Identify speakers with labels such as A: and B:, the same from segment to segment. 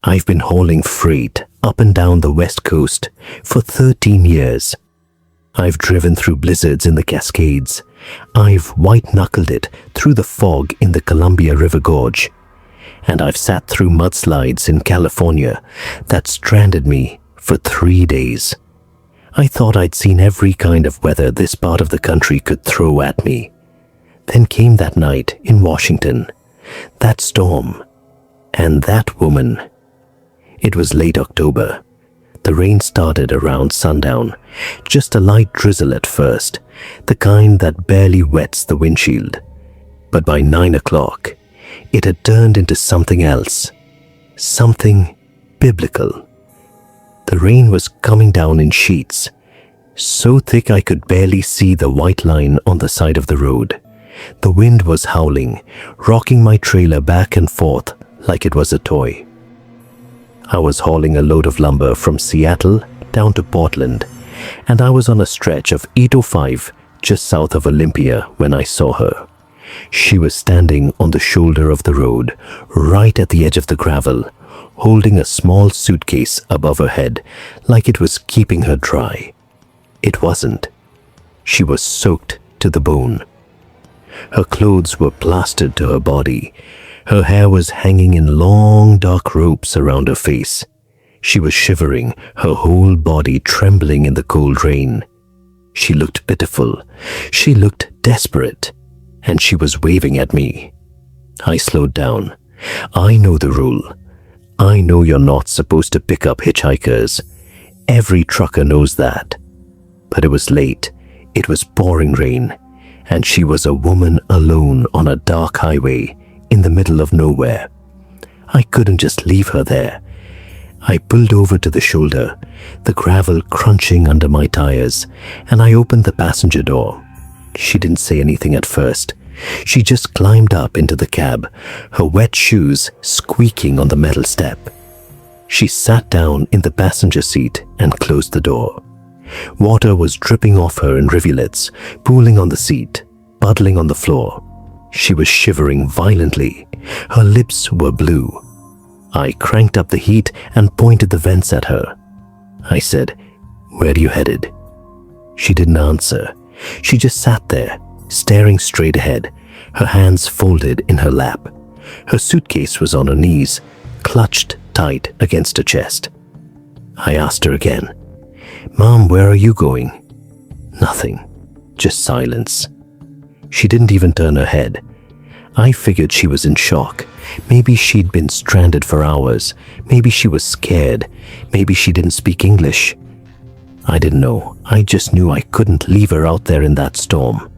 A: I've been hauling freight up and down the West Coast for 13 years. I've driven through blizzards in the Cascades. I've white-knuckled it through the fog in the Columbia River Gorge. And I've sat through mudslides in California that stranded me for 3 days. I thought I'd seen every kind of weather this part of the country could throw at me. Then came that night in Washington, that storm, and that woman. It was late October. The rain started around sundown, just a light drizzle at first, the kind that barely wets the windshield. But by 9 o'clock, it had turned into something else, something biblical. The rain was coming down in sheets, so thick I could barely see the white line on the side of the road. The wind was howling, rocking my trailer back and forth like it was a toy. I was hauling a load of lumber from Seattle down to Portland, and I was on a stretch of 805 just south of Olympia when I saw her. She was standing on the shoulder of the road, right at the edge of the gravel, holding a small suitcase above her head like it was keeping her dry. It wasn't. She was soaked to the bone. Her clothes were plastered to her body. Her hair was hanging in long dark ropes around her face. She was shivering, her whole body trembling in the cold rain. She looked pitiful. She looked desperate. And she was waving at me. I slowed down. I know the rule. I know you're not supposed to pick up hitchhikers. Every trucker knows that. But it was late. It was pouring rain. And she was a woman alone on a dark highway in the middle of nowhere. I couldn't just leave her there. I pulled over to the shoulder, the gravel crunching under my tires, and I opened the passenger door. She didn't say anything at first. She just climbed up into the cab, her wet shoes squeaking on the metal step. She sat down in the passenger seat and closed the door. Water was dripping off her in rivulets, pooling on the seat, puddling on the floor. She was shivering violently. Her lips were blue. I cranked up the heat and pointed the vents at her. I said, "Where are you headed?" She didn't answer. She just sat there, staring straight ahead, her hands folded in her lap. Her suitcase was on her knees, clutched tight against her chest. I asked her again, "Mom, where are you going?" Nothing, just silence. She didn't even turn her head. I figured she was in shock. Maybe she'd been stranded for hours. Maybe she was scared. Maybe she didn't speak English. I didn't know. I just knew I couldn't leave her out there in that storm.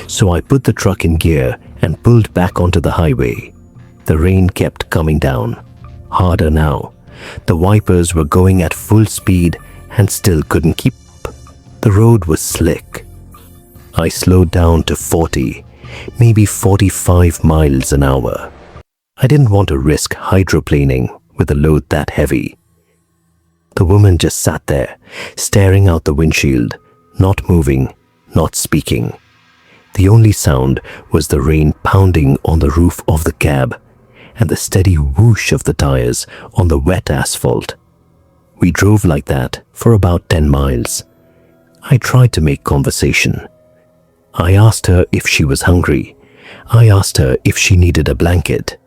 A: So I put the truck in gear and pulled back onto the highway. The rain kept coming down, harder now. The wipers were going at full speed and still couldn't keep up. The road was slick. I slowed down to 40, maybe 45 miles an hour. I didn't want to risk hydroplaning with a load that heavy. The woman just sat there, staring out the windshield, not moving, not speaking. The only sound was the rain pounding on the roof of the cab and the steady whoosh of the tires on the wet asphalt. We drove like that for about 10 miles. I tried to make conversation. I asked her if she was hungry. I asked her if she needed a blanket.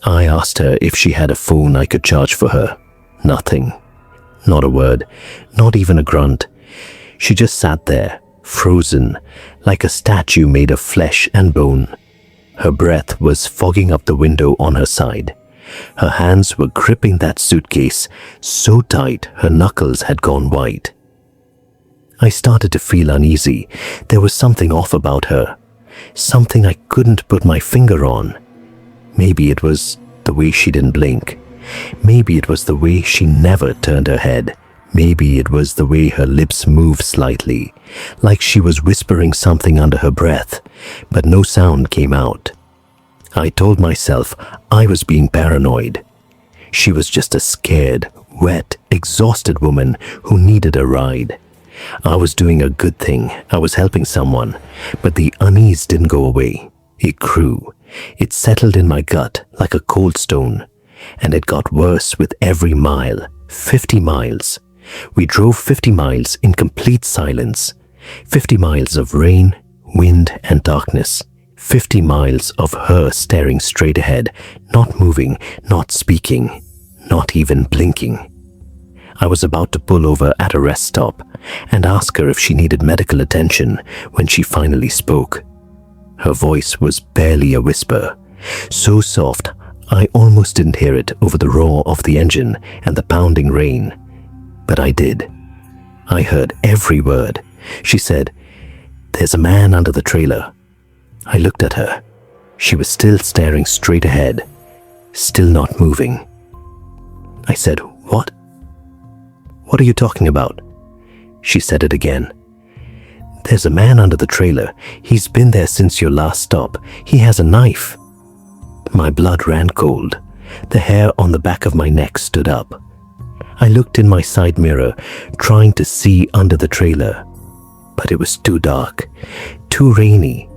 A: I asked her if she had a phone I could charge for her. Nothing. Not a word, not even a grunt. She just sat there, frozen, like a statue made of flesh and bone. Her breath was fogging up the window on her side. Her hands were gripping that suitcase so tight her knuckles had gone white. I started to feel uneasy. There was something off about her, something I couldn't put my finger on. Maybe it was the way she didn't blink. Maybe it was the way she never turned her head. Maybe it was the way her lips moved slightly, like she was whispering something under her breath, but no sound came out. I told myself I was being paranoid. She was just a scared, wet, exhausted woman who needed a ride. I was doing a good thing. I was helping someone, but the unease didn't go away. It grew. It settled in my gut like a cold stone. And it got worse with every mile. 50 miles. We drove 50 miles in complete silence. 50 miles of rain, wind, and darkness. 50 miles of her staring straight ahead, not moving, not speaking, not even blinking. I was about to pull over at a rest stop and ask her if she needed medical attention when she finally spoke. Her voice was barely a whisper, so soft I almost didn't hear it over the roar of the engine and the pounding rain. But I did. I heard every word. She said, "There's a man under the trailer." I looked at her. She was still staring straight ahead, still not moving. I said, "What? What are you talking about?" She said it again. "There's a man under the trailer. He's been there since your last stop. He has a knife." My blood ran cold. The hair on the back of my neck stood up. I looked in my side mirror, trying to see under the trailer. But it was too dark, too rainy.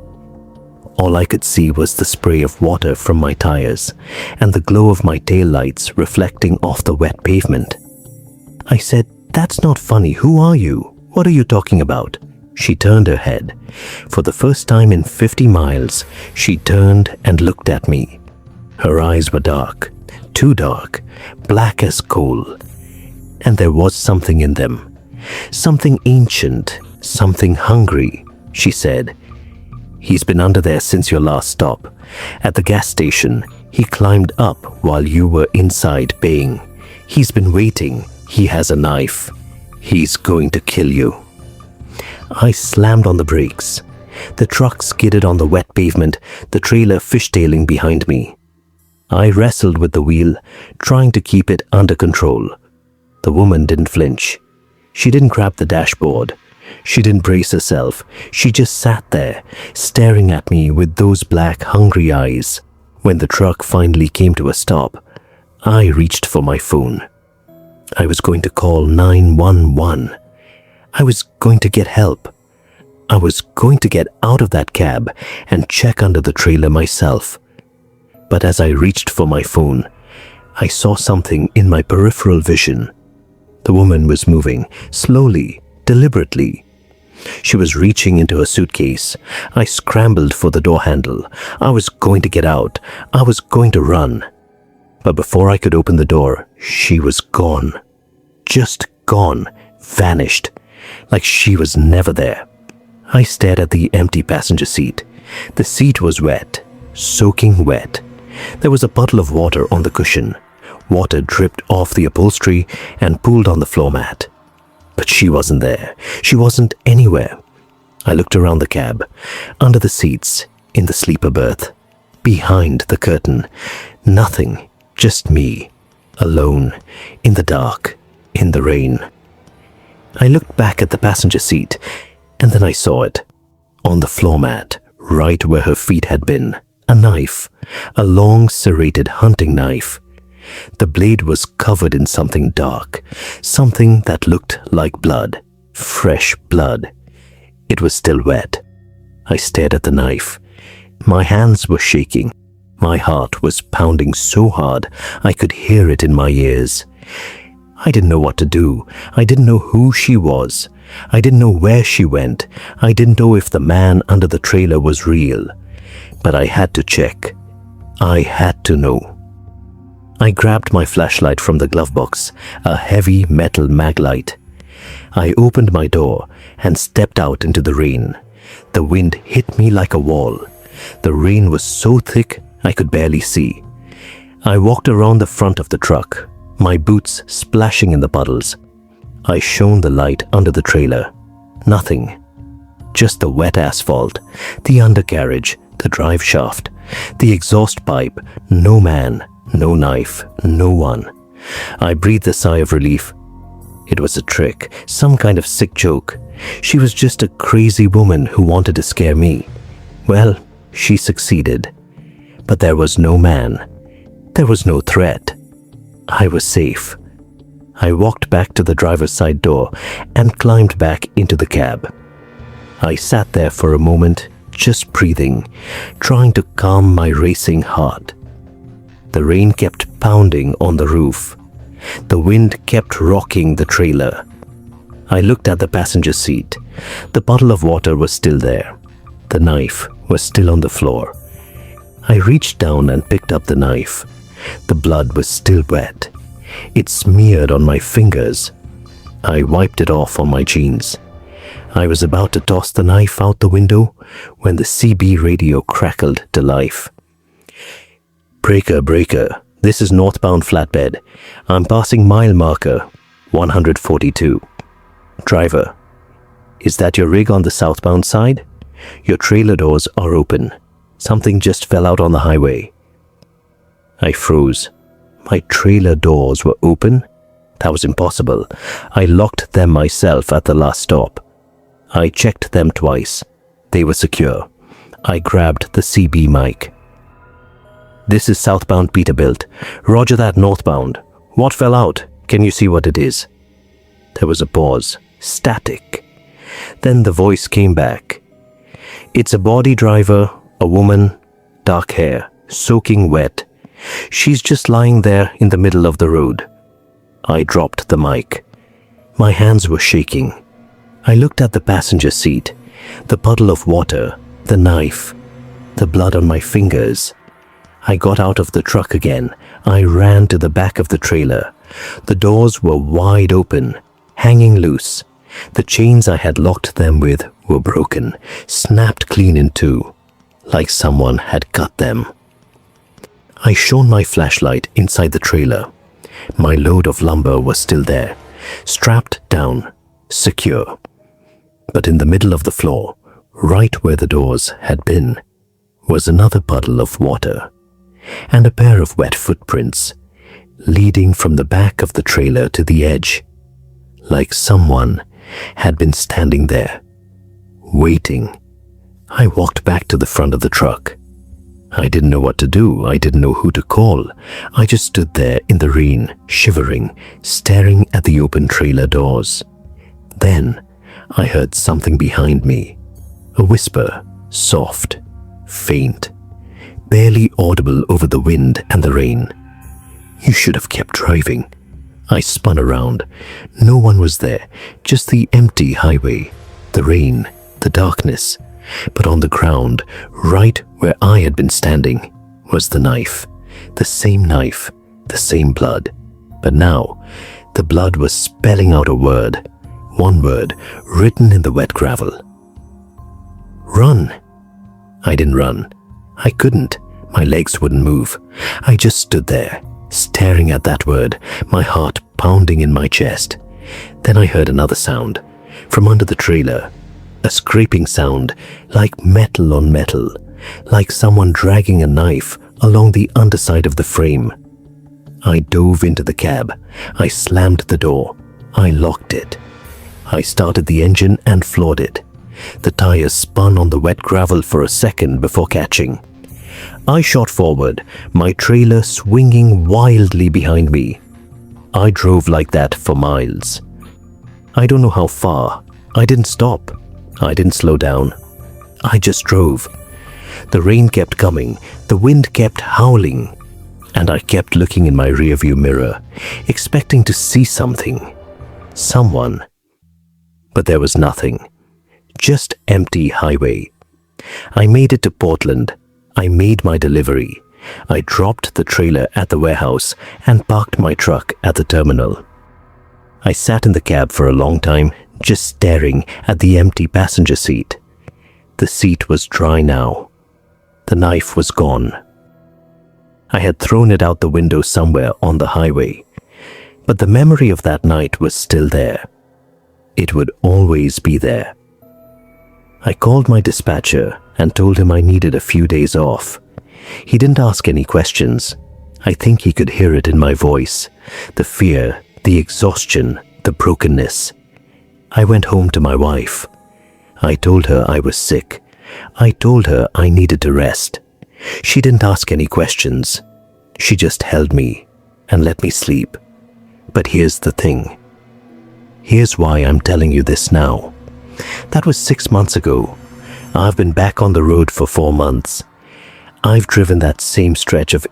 A: All I could see was the spray of water from my tires and the glow of my taillights reflecting off the wet pavement. I said, "That's not funny. Who are you? What are you talking about?" She turned her head. For the first time in 50 miles, she turned and looked at me. Her eyes were dark, too dark, black as coal. And there was something in them. Something ancient, something hungry. She said, "He's been under there since your last stop. At the gas station, he climbed up while you were inside paying. He's been waiting. He has a knife. He's going to kill you." I slammed on the brakes. The truck skidded on the wet pavement, the trailer fishtailing behind me. I wrestled with the wheel, trying to keep it under control. The woman didn't flinch. She didn't grab the dashboard. She didn't brace herself. She just sat there, staring at me with those black, hungry eyes. When the truck finally came to a stop, I reached for my phone. I was going to call 911. I was going to get help. I was going to get out of that cab and check under the trailer myself. But as I reached for my phone, I saw something in my peripheral vision. The woman was moving, slowly, deliberately. She was reaching into her suitcase. I scrambled for the door handle. I was going to get out. I was going to run. But before I could open the door, she was gone. Just gone, vanished, like she was never there. I stared at the empty passenger seat. The seat was wet, soaking wet. There was a puddle of water on the cushion. Water dripped off the upholstery and pooled on the floor mat. But she wasn't there. She wasn't anywhere. I looked around the cab, under the seats, in the sleeper berth, behind the curtain. Nothing, just me, alone, in the dark, in the rain. I looked back at the passenger seat, and then I saw it. On the floor mat, right where her feet had been, a knife, a long serrated hunting knife. The blade was covered in something dark, something that looked like blood, fresh blood. It was still wet. I stared at the knife. My hands were shaking. My heart was pounding so hard I could hear it in my ears. I didn't know what to do. I didn't know who she was. I didn't know where she went. I didn't know if the man under the trailer was real. But I had to check. I had to know. I grabbed my flashlight from the glove box, a heavy metal mag light. I opened my door and stepped out into the rain. The wind hit me like a wall. The rain was so thick I could barely see. I walked around the front of the truck, my boots splashing in the puddles. I shone the light under the trailer. Nothing. Just the wet asphalt, the undercarriage, the drive shaft, the exhaust pipe. No man, no knife, no one. I breathed a sigh of relief. It was a trick, some kind of sick joke. She was just a crazy woman who wanted to scare me. Well, she succeeded. But there was no man. There was no threat. I was safe. I walked back to the driver's side door and climbed back into the cab. I sat there for a moment, just breathing, trying to calm my racing heart. The rain kept pounding on the roof. The wind kept rocking the trailer. I looked at the passenger seat. The bottle of water was still there. The knife was still on the floor. I reached down and picked up the knife. The blood was still wet. It smeared on my fingers. I wiped it off on my jeans. I was about to toss the knife out the window when the CB radio crackled to life. Breaker, breaker. This is northbound flatbed. I'm passing mile marker 142. Driver, is that your rig on the southbound side? Your trailer doors are open. Something just fell out on the highway. I froze. My trailer doors were open? That was impossible. I locked them myself at the last stop. I checked them twice. They were secure. I grabbed the CB mic. This is southbound Peterbilt. Roger that, northbound. What fell out? Can you see what it is? There was a pause. Static. Then the voice came back. It's a body driver, a woman, dark hair, soaking wet. She's just lying there in the middle of the road. I dropped the mic. My hands were shaking. I looked at the passenger seat, the puddle of water, the knife, the blood on my fingers. I got out of the truck again. I ran to the back of the trailer. The doors were wide open, hanging loose. The chains I had locked them with were broken, snapped clean in two, like someone had cut them. I shone my flashlight inside the trailer. My load of lumber was still there, strapped down, secure. But in the middle of the floor, right where the doors had been, was another puddle of water and a pair of wet footprints leading from the back of the trailer to the edge, like someone had been standing there, waiting. I walked back to the front of the truck. I didn't know what to do. I didn't know who to call. I just stood there in the rain, shivering, staring at the open trailer doors. Then I heard something behind me, a whisper, soft, faint, barely audible over the wind and the rain. You should have kept driving. I spun around. No one was there, just the empty highway, the rain, the darkness. But on the ground, right where I had been standing, was the knife. The same blood. But now, the blood was spelling out a word, one word, written in the wet gravel. Run! I didn't run. I couldn't. My legs wouldn't move. I just stood there, staring at that word, my heart pounding in my chest. Then I heard another sound. From under the trailer, a scraping sound, like metal on metal, like someone dragging a knife along the underside of the frame. I dove into the cab. I slammed the door. I locked it. I started the engine and floored it. The tires spun on the wet gravel for a second before catching. I shot forward, my trailer swinging wildly behind me. I drove like that for miles. I don't know how far. I didn't stop. I didn't slow down. I just drove. The rain kept coming. The wind kept howling. And I kept looking in my rearview mirror, expecting to see something. Someone. But there was nothing. Just empty highway. I made it to Portland. I made my delivery. I dropped the trailer at the warehouse and parked my truck at the terminal. I sat in the cab for a long time, just staring at the empty passenger seat. The seat was dry now. The knife was gone. I had thrown it out the window somewhere on the highway, but the memory of that night was still there. It would always be there. I called my dispatcher and told him I needed a few days off. He didn't ask any questions. I think he could hear it in my voice, the fear, the exhaustion, the brokenness. I went home to my wife. I told her I was sick. I told her I needed to rest. She didn't ask any questions. She just held me and let me sleep. But here's the thing. Here's why I'm telling you this now. That was 6 months ago. I've been back on the road for 4 months. I've driven that same stretch of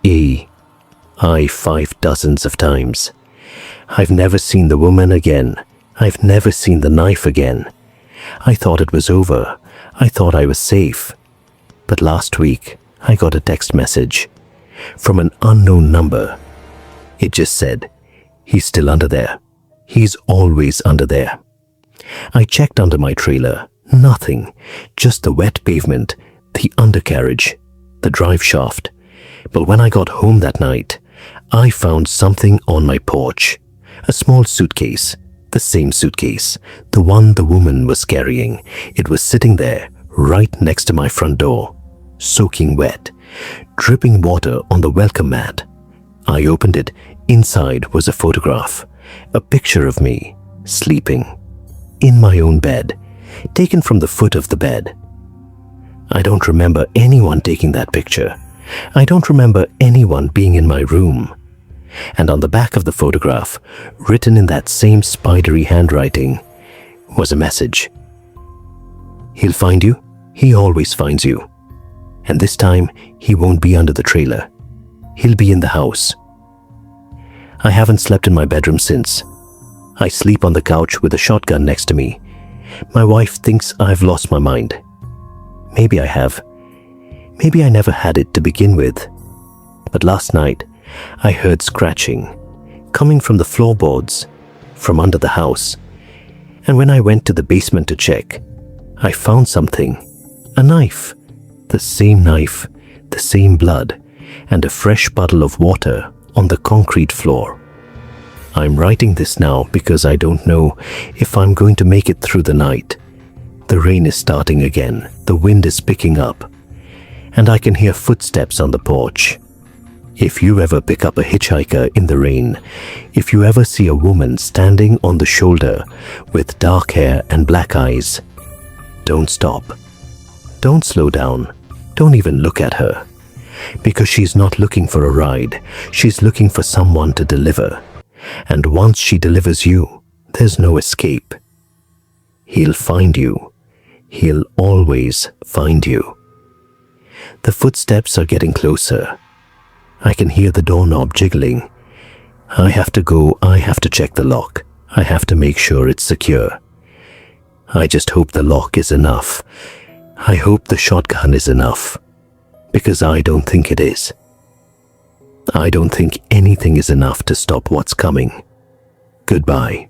A: I 5 dozens of times. I've never seen the woman again. I've never seen the knife again. I thought it was over. I thought I was safe. But last week, I got a text message from an unknown number. It just said, "He's still under there. He's always under there." I checked under my trailer. Nothing. Just the wet pavement, the undercarriage, the drive shaft. But when I got home that night, I found something on my porch. A small suitcase. The same suitcase. The one the woman was carrying. It was sitting there, right next to my front door. Soaking wet. Dripping water on the welcome mat. I opened it. Inside was a photograph. A picture of me, sleeping. In my own bed. Taken from the foot of the bed. I don't remember anyone taking that picture. I don't remember anyone being in my room. And on the back of the photograph, written in that same spidery handwriting, was a message. "He'll find you. He always finds you. And this time, he won't be under the trailer. He'll be in the house." I haven't slept in my bedroom since. I sleep on the couch with a shotgun next to me. My wife thinks I've lost my mind. Maybe I have. Maybe I never had it to begin with. But last night, I heard scratching, coming from the floorboards, from under the house. And when I went to the basement to check, I found something. A knife. The same knife, the same blood, and a fresh puddle of water on the concrete floor. I'm writing this now because I don't know if I'm going to make it through the night. The rain is starting again, the wind is picking up, and I can hear footsteps on the porch. If you ever pick up a hitchhiker in the rain, if you ever see a woman standing on the shoulder with dark hair and black eyes, don't stop. Don't slow down. Don't even look at her. Because she's not looking for a ride, she's looking for someone to deliver. And once she delivers you, there's no escape. He'll find you. He'll always find you. The footsteps are getting closer. I can hear the doorknob jiggling. I have to go. I have to check the lock. I have to make sure it's secure. I just hope the lock is enough. I hope the shotgun is enough. Because I don't think it is. I don't think anything is enough to stop what's coming. Goodbye.